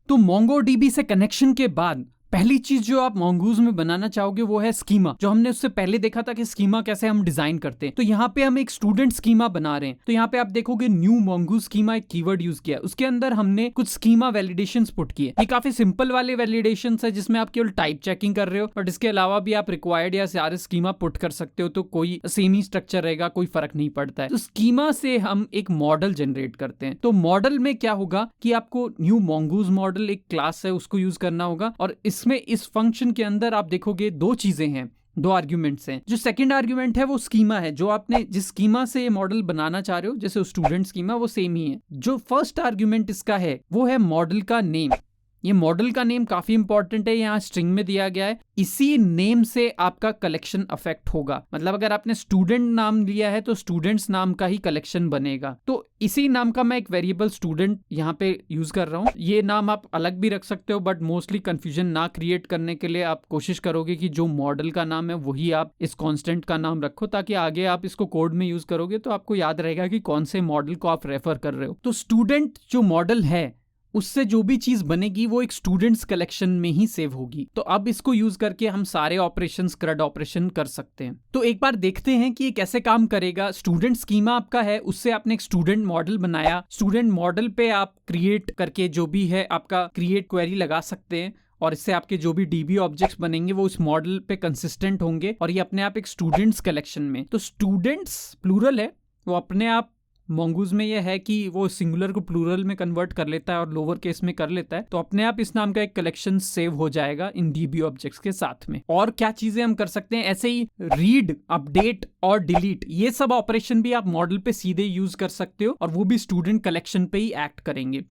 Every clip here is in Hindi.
तो MongoDB से कनेक्शन के बाद पहली चीज जो आप Mongoose में बनाना चाहोगे वो है स्कीमा। जो हमने उससे पहले देखा था कि स्कीमा कैसे हम डिजाइन करते हैं, तो यहाँ पे हम एक स्टूडेंट स्कीमा बना रहे हैं। तो यहाँ पे आप देखोगे न्यू Mongoose स्कीमा एक कीवर्ड यूज किया, उसके अंदर हमने कुछ स्कीमा वैलिडेशंस पुट किए। ये काफी सिंपल वाले वैलिडेशंस है जिसमें आप केवल टाइप चेकिंग कर रहे हो, बट इसके अलावा भी आप रिक्वायर्ड या सारे स्कीमा पुट कर सकते हो, तो कोई सेम ही स्ट्रक्चर रहेगा, कोई फर्क नहीं पड़ता है। तो स्कीमा से हम एक मॉडल जनरेट करते हैं। तो मॉडल में क्या होगा कि आपको न्यू Mongoose मॉडल एक क्लास है उसको यूज करना होगा, और इसमें इस फंक्शन के अंदर आप देखोगे दो चीजें हैं, दो आर्ग्यूमेंट्स हैं। जो सेकंड आर्ग्यूमेंट है वो स्कीमा है, जो आपने जिस स्कीमा से ये मॉडल बनाना चाह रहे हो, जैसे स्टूडेंट स्कीमा, वो सेम ही है। जो फर्स्ट आर्ग्यूमेंट इसका है वो है मॉडल का नेम। ये मॉडल का नेम काफी इंपॉर्टेंट है, यहाँ स्ट्रिंग में दिया गया है। इसी नेम से आपका कलेक्शन अफेक्ट होगा। मतलब अगर आपने स्टूडेंट नाम लिया है तो स्टूडेंट्स नाम का ही कलेक्शन बनेगा। तो इसी नाम का मैं एक वेरिएबल स्टूडेंट यहाँ पे यूज कर रहा हूँ। ये नाम आप अलग भी रख सकते हो, बट मोस्टली कंफ्यूजन ना क्रिएट करने के लिए आप कोशिश करोगे कि जो मॉडल का नाम है वही आप इस कांस्टेंट का नाम रखो, ताकि आगे आप इसको कोड में यूज करोगे तो आपको याद रहेगा कि कौन से मॉडल को आप रेफर कर रहे हो। तो स्टूडेंट जो मॉडल है उससे जो भी चीज बनेगी वो एक स्टूडेंट्स कलेक्शन में ही सेव होगी। तो अब इसको यूज करके हम सारे ऑपरेशन CRUD ऑपरेशन कर सकते हैं। तो एक बार देखते हैं कि ये कैसे काम करेगा। स्टूडेंट स्कीमा आपका है, उससे आपने एक स्टूडेंट मॉडल बनाया। स्टूडेंट मॉडल पे आप क्रिएट करके जो भी है आपका क्रिएट क्वेरी लगा सकते हैं, और इससे आपके जो भी DB ऑब्जेक्ट्स बनेंगे वो उस मॉडल पे कंसिस्टेंट होंगे, और ये अपने आप एक स्टूडेंट्स कलेक्शन में। तो स्टूडेंट्स प्लूरल है, वो अपने आप Mongoose में यह है कि वो सिंगुलर को प्लूरल में कन्वर्ट कर लेता है और लोअर केस में कर लेता है। तो अपने आप इस नाम का एक कलेक्शन सेव हो जाएगा इन DB ऑब्जेक्ट्स के साथ में। और क्या चीजें हम कर सकते हैं, ऐसे ही रीड, अपडेट और डिलीट, ये सब ऑपरेशन भी आप मॉडल पे सीधे यूज कर सकते हो, और वो भी स्टूडेंट कलेक्शन पे ही एक्ट करेंगे।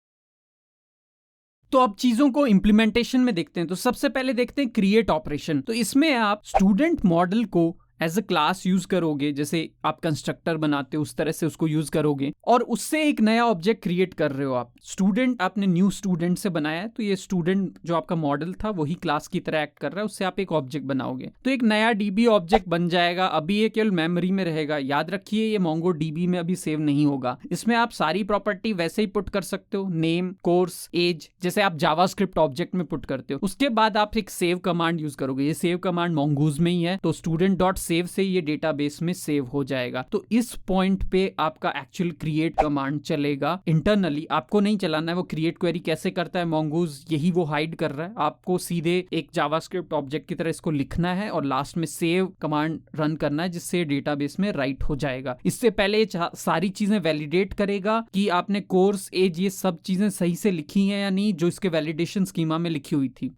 तो अब चीजों को इंप्लीमेंटेशन में देखते हैं। तो सबसे पहले देखते हैं क्रिएट ऑपरेशन। तो इसमें आप स्टूडेंट मॉडल को एज अ क्लास यूज करोगे, जैसे आप कंस्ट्रक्टर बनाते हो उस तरह से उसको यूज करोगे, और उससे एक नया ऑब्जेक्ट क्रिएट कर रहे हो आप। स्टूडेंट आपने न्यू स्टूडेंट से बनाया है, तो ये स्टूडेंट जो आपका मॉडल था वही क्लास की तरह एक्ट कर रहा है, उससे आप एक ऑब्जेक्ट बनाओगे। तो एक नया DB ऑब्जेक्ट बन जाएगा। अभी ये केवल मेमोरी में रहेगा, याद रखिए ये MongoDB में अभी सेव नहीं होगा। इसमें आप सारी प्रॉपर्टी वैसे ही पुट कर सकते हो, नेम, कोर्स, एज, जैसे आप जावास्क्रिप्ट ऑब्जेक्ट में पुट करते हो। उसके बाद आप एक सेव कमांड यूज करोगे। ये सेव कमांड Mongoose में ही है, तो स्टूडेंट डॉट सेव से ये डेटाबेस में सेव हो जाएगा। तो इस पॉइंट पे आपका एक्चुअल क्रिएट कमांड चलेगा इंटरनली, आपको नहीं चलाना है। वो क्रिएट क्वेरी कैसे करता है Mongoose, यही वो हाइड कर रहा है। आपको सीधे एक जावास्क्रिप्ट ऑब्जेक्ट की तरह इसको लिखना है और लास्ट में सेव कमांड रन करना है, जिससे डेटाबेस में राइट हो जाएगा। इससे पहले सारी चीजें वैलिडेट करेगा कि आपने कोर्स, एज, ये सब चीजें सही से लिखी हैं या नहीं, जो इसके वैलिडेशन स्कीमा में लिखी हुई थी।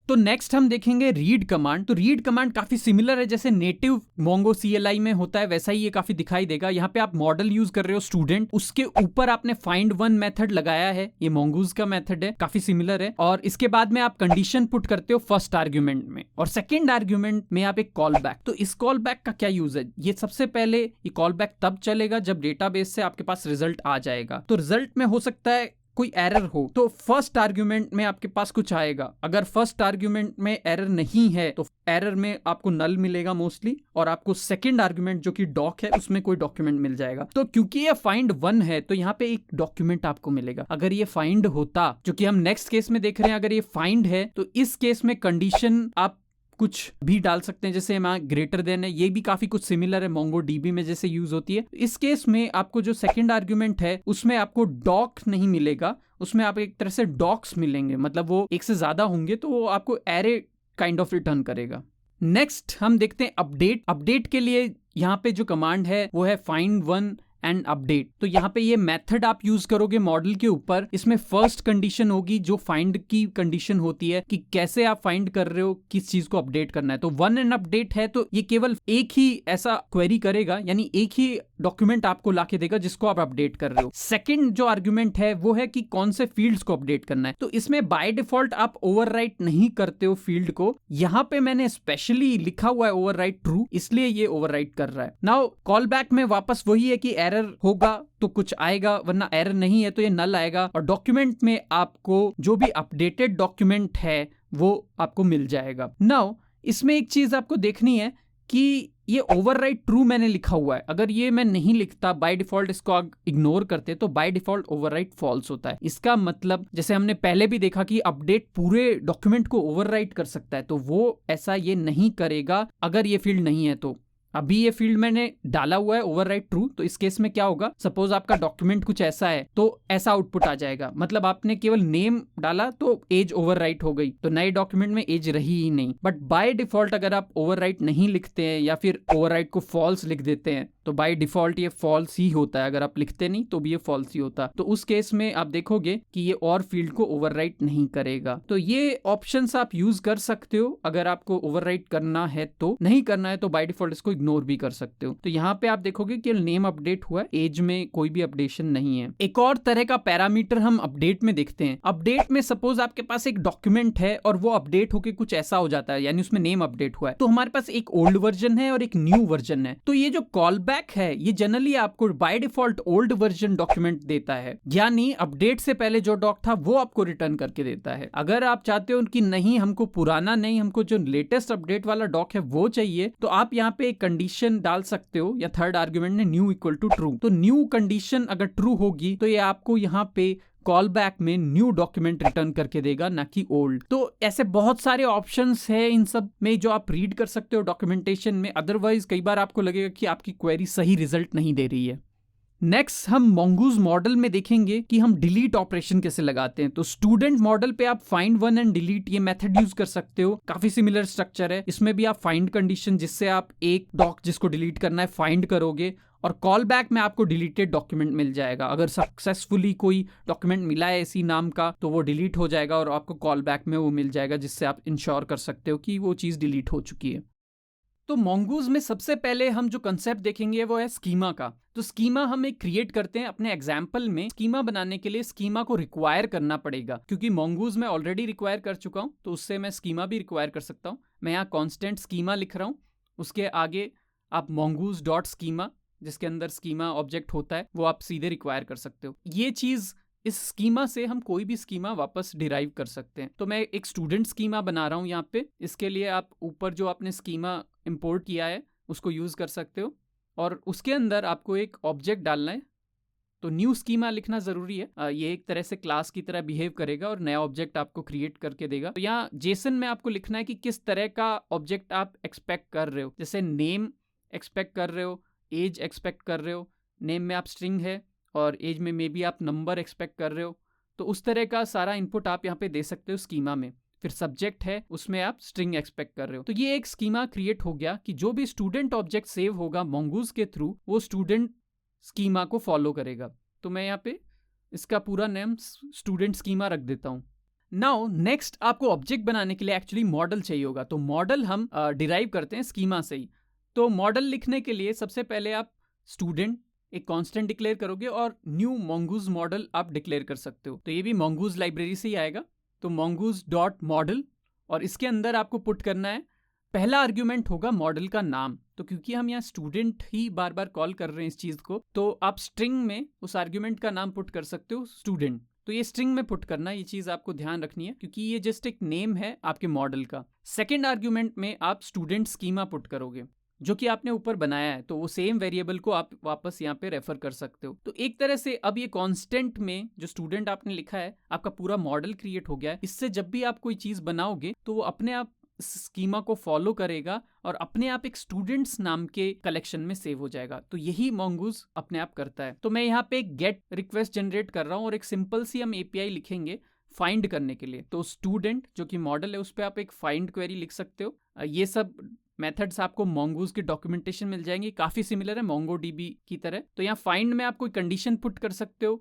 तो नेक्स्ट हम देखेंगे रीड कमांड। तो रीड कमांड काफी सिमिलर है, जैसे नेटिव Mongo CLI में होता है वैसा ही ये काफी दिखाई देगा। यहाँ पे आप मॉडल यूज कर रहे हो स्टूडेंट, उसके ऊपर आपने फाइंड वन मेथड लगाया है, ये Mongoose का मेथड है, काफी सिमिलर है। और इसके बाद में आप कंडीशन पुट करते हो फर्स्ट आर्ग्यूमेंट में, और सेकेंड आर्ग्यूमेंट में आप एक कॉल बैक। तो इस कॉल बैक का क्या यूज है, ये सबसे पहले ये कॉल बैक तब चलेगा जब डेटाबेस से आपके पास रिजल्ट आ जाएगा। तो रिजल्ट में हो सकता है कोई एरर हो, तो फर्स्ट आर्ग्यूमेंट में आपके पास कुछ आएगा। अगर फर्स्ट आर्ग्यूमेंट में एरर नहीं है तो एरर में आपको नल मिलेगा मोस्टली, और आपको सेकंड आर्ग्यूमेंट जो कि डॉक है उसमें कोई डॉक्यूमेंट मिल जाएगा। तो क्योंकि ये फाइंड वन है तो यहाँ पे एक डॉक्यूमेंट आपको मिलेगा। अगर ये फाइंड होता, जो कि हम नेक्स्ट केस में देख रहे हैं, अगर ये फाइंड है तो इस केस में कंडीशन आप कुछ भी डाल सकते हैं, जैसे यहाँ ग्रेटर देन है, ये भी काफी कुछ सिमिलर है MongoDB में जैसे यूज होती है। इस केस में आपको जो सेकंड आर्ग्यूमेंट है उसमें आपको डॉक नहीं मिलेगा, उसमें आप एक तरह से डॉक्स मिलेंगे, मतलब वो एक से ज्यादा होंगे तो वो आपको एरे काइंड ऑफ रिटर्न करेगा। नेक्स्ट हम देखते हैं अपडेट। अपडेट के लिए यहाँ पे जो कमांड है वो है फाइंड वन एंड अपडेट। तो यहाँ पे ये मेथड आप यूज करोगे मॉडल के ऊपर। इसमें फर्स्ट कंडीशन होगी जो फाइंड की कंडीशन होती है कि कैसे आप फाइंड कर रहे हो, किस चीज को अपडेट करना है। तो वन एंड अपडेट है तो ये केवल एक ही ऐसा क्वेरी करेगा, यानी एक ही डॉक्यूमेंट आपको लाके देगा जिसको आप अपडेट कर रहे हो। सेकंड जो आर्ग्यूमेंट है वो है कि कौन से फील्ड्स को अपडेट करना है। तो इसमें बाय डिफॉल्ट आप ओवरराइट नहीं करते हो फील्ड को, यहाँ पे मैंने स्पेशली लिखा हुआ है ओवरराइट ट्रू, इसलिए ये ओवरराइट कर रहा है। नाउ कॉल बैक में वापस वही है कि एरर होगा तो कुछ आएगा, वरना एरर नहीं है तो ये नल आएगा, और डॉक्यूमेंट में आपको जो भी अपडेटेड डॉक्यूमेंट है वो आपको मिल जाएगा। नाउ इसमें एक चीज आपको देखनी है कि ये ओवरराइट ट्रू मैंने लिखा हुआ है, अगर ये मैं नहीं लिखता बाय डिफॉल्ट इसको इग्नोर करते तो बाय डिफॉल्ट ओवरराइट फॉल्स होता है। इसका मतलब जैसे हमने पहले भी देखा कि अपडेट पूरे डॉक्यूमेंट को ओवरराइट कर सकता है, तो वो ऐसा ये नहीं करेगा अगर ये फील्ड नहीं है। तो अभी ये फील्ड मैंने डाला हुआ है ओवरराइट ट्रू, तो इस केस में क्या होगा, सपोज आपका डॉक्यूमेंट कुछ ऐसा है तो ऐसा आउटपुट आ जाएगा, मतलब आपने केवल नेम डाला तो एज ओवरराइट हो गई, तो नए डॉक्यूमेंट में एज रही ही नहीं। बट बाय डिफॉल्ट अगर आप ओवरराइट नहीं लिखते हैं या फिर ओवरराइट को फॉल्स लिख देते हैं तो बाय डिफॉल्ट ये फॉल्स ही होता है, अगर आप लिखते नहीं तो भी ये फॉल्स ही होता। तो उस केस में आप देखोगे कि ये और फील्ड को ओवरराइट नहीं करेगा। तो ये ऑप्शंस आप यूज कर सकते हो अगर आपको ओवरराइट करना है, तो नहीं करना है तो बाय डिफॉल्ट इसको इग्नोर भी कर सकते हो। तो यहाँ पे आप देखोगे कि नेम अपडेट हुआ है, एज में कोई भी अपडेशन नहीं है। एक और तरह का पैरामीटर हम अपडेट में देखते हैं। अपडेट में सपोज आपके पास एक डॉक्यूमेंट है और वो अपडेट होके कुछ ऐसा हो जाता है, यानी उसमें नेम अपडेट हुआ है, तो हमारे पास एक ओल्ड वर्जन है और एक न्यू वर्जन है। तो ये जो कॉल बैक है ये जनरली आपको by default old version document देता है, यानी अपडेट से पहले जो डॉक था वो आपको रिटर्न करके देता है। अगर आप चाहते हो कि नहीं हमको पुराना नहीं, हमको जो लेटेस्ट अपडेट वाला डॉक है वो चाहिए, तो आप यहाँ पे एक कंडीशन डाल सकते हो, या थर्ड आर्गुमेंट में न्यू इक्वल टू ट्रू। तो न्यू कंडीशन अगर ट्रू होगी तो ये आपको यहाँ पे कॉल बैक में न्यू डॉक्यूमेंट रिटर्न करके देगा, ना कि ओल्ड। तो ऐसे बहुत सारे ऑप्शंस हैं इन सब में जो आप रीड कर सकते हो डॉक्यूमेंटेशन में, अदरवाइज कई बार आपको लगेगा कि आपकी क्वेरी सही रिजल्ट नहीं दे रही है। नेक्स्ट हम mongoose मॉडल में देखेंगे कि हम डिलीट ऑपरेशन कैसे लगाते हैं। तो स्टूडेंट मॉडल पे आप फाइंड वन एंड डिलीट ये मेथड यूज कर सकते हो, काफी सिमिलर स्ट्रक्चर है। इसमें भी आप फाइंड कंडीशन जिससे आप एक डॉक जिसको डिलीट करना है फाइंड करोगे, और कॉल बैक में आपको डिलीटेड डॉक्यूमेंट मिल जाएगा। अगर सक्सेसफुली कोई डॉक्यूमेंट मिला है इसी नाम का तो वो डिलीट हो जाएगा और आपको कॉल बैक में वो मिल जाएगा, जिससे आप इंश्योर कर सकते हो कि वो चीज डिलीट हो चुकी है। तो mongoose में सबसे पहले हम जो कंसेप्ट देखेंगे वो है स्कीमा का। तो स्कीमा हम एक क्रिएट करते हैं अपने एग्जाम्पल में। स्कीमा बनाने के लिए स्कीमा को रिक्वायर करना पड़ेगा, क्योंकि mongoose में ऑलरेडी रिक्वायर कर चुका हूं तो उससे मैं स्कीमा भी रिक्वायर कर सकता हूं। मैं यहाँ कॉन्स्टेंट स्कीमा लिख रहा हूं, उसके आगे आप mongoose डॉट स्कीमा, जिसके अंदर स्कीमा ऑब्जेक्ट होता है, वो आप सीधे रिक्वायर कर सकते हो। ये चीज इस स्कीमा से हम कोई भी स्कीमा वापस डिराइव कर सकते हैं। तो मैं एक स्टूडेंट स्कीमा बना रहा हूं यहाँ पे। इसके लिए आप ऊपर जो आपने स्कीमा इंपोर्ट किया है उसको यूज कर सकते हो, और उसके अंदर आपको एक ऑब्जेक्ट डालना है। तो न्यू स्कीमा लिखना जरूरी है, ये एक तरह से क्लास की तरह बिहेव करेगा और नया ऑब्जेक्ट आपको क्रिएट करके देगा। तो यहाँ जेसन में आपको लिखना है कि किस तरह का ऑब्जेक्ट आप एक्सपेक्ट कर रहे हो। जैसे नेम एक्सपेक्ट कर रहे हो, एज एक्सपेक्ट कर रहे हो, नेम में आप स्ट्रिंग है और एज में मे बी आप नंबर एक्सपेक्ट कर रहे हो, तो उस तरह का सारा इनपुट आप यहाँ पे दे सकते हो स्कीमा में। फिर सब्जेक्ट है, उसमें आप स्ट्रिंग एक्सपेक्ट कर रहे हो। तो ये एक स्कीमा क्रिएट हो गया कि जो भी स्टूडेंट ऑब्जेक्ट सेव होगा mongoose के थ्रू वो स्टूडेंट स्कीमा को फॉलो करेगा। तो मैं यहाँ पे इसका पूरा नेम स्टूडेंट स्कीमा रख देता हूँ। नाउ नेक्स्ट आपको ऑब्जेक्ट बनाने के लिए एक्चुअली मॉडल चाहिए होगा। तो मॉडल हम डिराइव करते हैं स्कीमा से ही। तो मॉडल लिखने के लिए सबसे पहले आप स्टूडेंट एक कांस्टेंट डिक्लेयर करोगे और न्यू mongoose मॉडल आप डिक्लेयर कर सकते हो। तो ये भी mongoose लाइब्रेरी से ही आएगा। तो mongoose डॉट मॉडल, और इसके अंदर आपको पुट करना है, पहला आर्ग्यूमेंट होगा मॉडल का नाम। तो क्योंकि हम यहाँ स्टूडेंट ही बार बार कॉल कर रहे हैं इस चीज को, तो आप स्ट्रिंग में उस आर्ग्यूमेंट का नाम पुट कर सकते हो स्टूडेंट। तो ये स्ट्रिंग में पुट करना, ये चीज आपको ध्यान रखनी है क्योंकि ये जस्ट एक नेम है आपके मॉडल का। सेकेंड आर्ग्यूमेंट में आप स्टूडेंट स्कीमा पुट करोगे जो कि आपने ऊपर बनाया है, तो वो सेम वेरिएबल को आप वापस यहाँ पे रेफर कर सकते हो। तो एक तरह से अब ये कांस्टेंट में जो स्टूडेंट आपने लिखा है आपका पूरा मॉडल क्रिएट हो गया है। इससे जब भी आप कोई चीज बनाओगे तो वो अपने आप स्कीमा को फॉलो करेगा और अपने आप एक स्टूडेंट्स नाम के कलेक्शन में सेव हो जाएगा। तो यही mongoose अपने आप करता है। तो मैं यहाँ पे एक गेट रिक्वेस्ट जनरेट कर रहा हूँ और एक सिंपल सी हम एपीआई लिखेंगे फाइंड करने के लिए। तो स्टूडेंट जो कि मॉडल है उस पर आप एक फाइंड क्वेरी लिख सकते हो। ये सब मेथड्स आपको mongoose के डॉक्यूमेंटेशन मिल जाएंगे, काफी सिमिलर है MongoDB की तरह। तो यहाँ फाइंड में आप कोई कंडीशन पुट कर सकते हो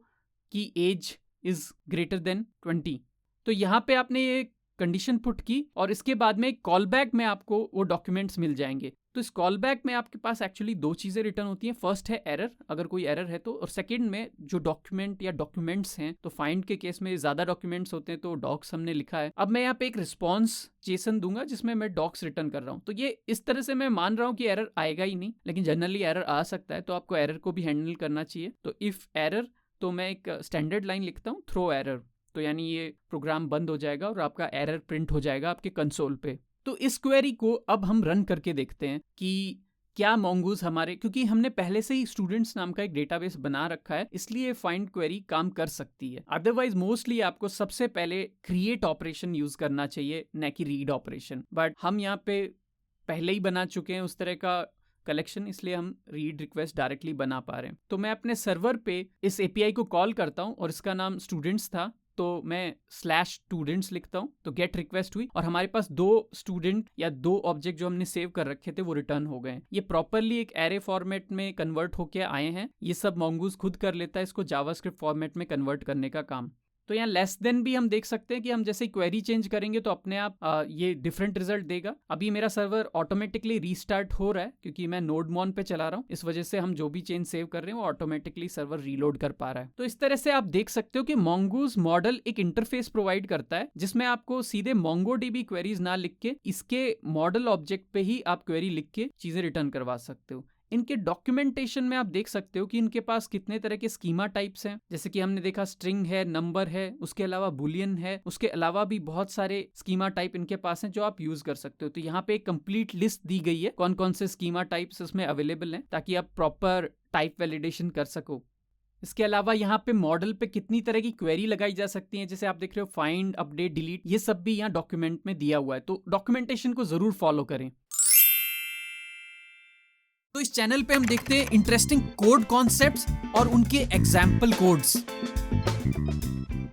कि एज इज ग्रेटर देन 20। तो यहाँ पे आपने ये कंडीशन पुट की और इसके बाद में कॉल बैक में आपको वो डॉक्यूमेंट्स मिल जाएंगे। तो इस कॉल बैक में आपके पास एक्चुअली दो चीजें रिटर्न होती हैं। फर्स्ट है एरर, अगर कोई एरर है तो, और सेकंड में जो डॉक्यूमेंट या डॉक्यूमेंट्स हैं। तो फाइंड के केस में ज्यादा डॉक्यूमेंट्स होते हैं तो डॉक्स हमने लिखा है। अब मैं यहाँ पे एक रिस्पॉन्स जेसन दूंगा जिसमें मैं डॉक्स रिटर्न कर रहा हूँ। तो ये इस तरह से मैं मान रहा हूँ कि एरर आएगा ही नहीं, लेकिन जनरली एरर आ सकता है, तो आपको एरर को भी हैंडल करना चाहिए। तो इफ एरर, तो मैं एक स्टैंडर्ड लाइन लिखता हूँ थ्रो एरर, तो यानी ये प्रोग्राम बंद हो जाएगा और आपका एरर प्रिंट हो जाएगा आपके कंसोल पे। तो इस क्वेरी को अब हम रन करके देखते हैं कि क्या mongoose हमारे, क्योंकि हमने पहले से ही स्टूडेंट्स नाम का एक डेटाबेस बना रखा है, इसलिए फाइंड क्वेरी काम कर सकती है। अदरवाइज मोस्टली आपको सबसे पहले क्रिएट ऑपरेशन यूज करना चाहिए, न कि रीड ऑपरेशन। बट हम यहाँ पे पहले ही बना चुके हैं उस तरह का कलेक्शन, इसलिए हम रीड रिक्वेस्ट डायरेक्टली बना पा रहे हैं। तो मैं अपने सर्वर पे इस एपीआई को कॉल करता हूँ और इसका नाम स्टूडेंट्स था, तो मैं /students लिखता हूँ, तो गेट रिक्वेस्ट हुई और हमारे पास 2 स्टूडेंट या 2 ऑब्जेक्ट जो हमने सेव कर रखे थे वो रिटर्न हो गए। ये प्रॉपरली एक एरे फॉर्मेट में कन्वर्ट होके आए हैं। ये सब mongoose खुद कर लेता है इसको जावास्क्रिप्ट फॉर्मेट में कन्वर्ट करने का काम। तो यहाँ लेस देन भी हम देख सकते हैं कि हम जैसे क्वेरी चेंज करेंगे तो अपने आप ये डिफरेंट रिजल्ट देगा। अभी मेरा सर्वर ऑटोमेटिकली रीस्टार्ट हो रहा है क्योंकि मैं नोडमॉन पे चला रहा हूँ, इस वजह से हम जो भी चेंज सेव कर रहे हैं वो ऑटोमेटिकली सर्वर रीलोड कर पा रहा है। तो इस तरह से आप देख सकते हो कि mongoose मॉडल एक इंटरफेस प्रोवाइड करता है जिसमें आपको सीधे MongoDB क्वेरीज ना लिख के इसके मॉडल ऑब्जेक्ट पे ही आप क्वेरी लिख के चीजें रिटर्न करवा सकते हो। इनके डॉक्यूमेंटेशन में आप देख सकते हो कि इनके पास कितने तरह के स्कीमा टाइप्स हैं, जैसे कि हमने देखा स्ट्रिंग है, नंबर है, उसके अलावा बुलियन है, उसके अलावा भी बहुत सारे स्कीमा टाइप इनके पास हैं जो आप यूज कर सकते हो। तो यहाँ पे एक कंप्लीट लिस्ट दी गई है कौन कौन से स्कीमा टाइप्स इसमें अवेलेबल हैं, ताकि आप प्रॉपर टाइप वैलिडेशन कर सको। इसके अलावा यहाँ पे मॉडल पे कितनी तरह की क्वेरी लगाई जा सकती है, जैसे आप देख रहे हो फाइंड, अपडेट, डिलीट, ये सब भी यहाँ डॉक्यूमेंट में दिया हुआ है। तो डॉक्यूमेंटेशन को जरूर फॉलो करें। तो इस चैनल पे हम देखते हैं इंटरेस्टिंग कोड कॉन्सेप्ट्स और उनके एग्जाम्पल कोड्स।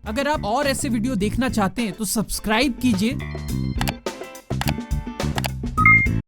अगर आप और ऐसे वीडियो देखना चाहते हैं तो सब्सक्राइब कीजिए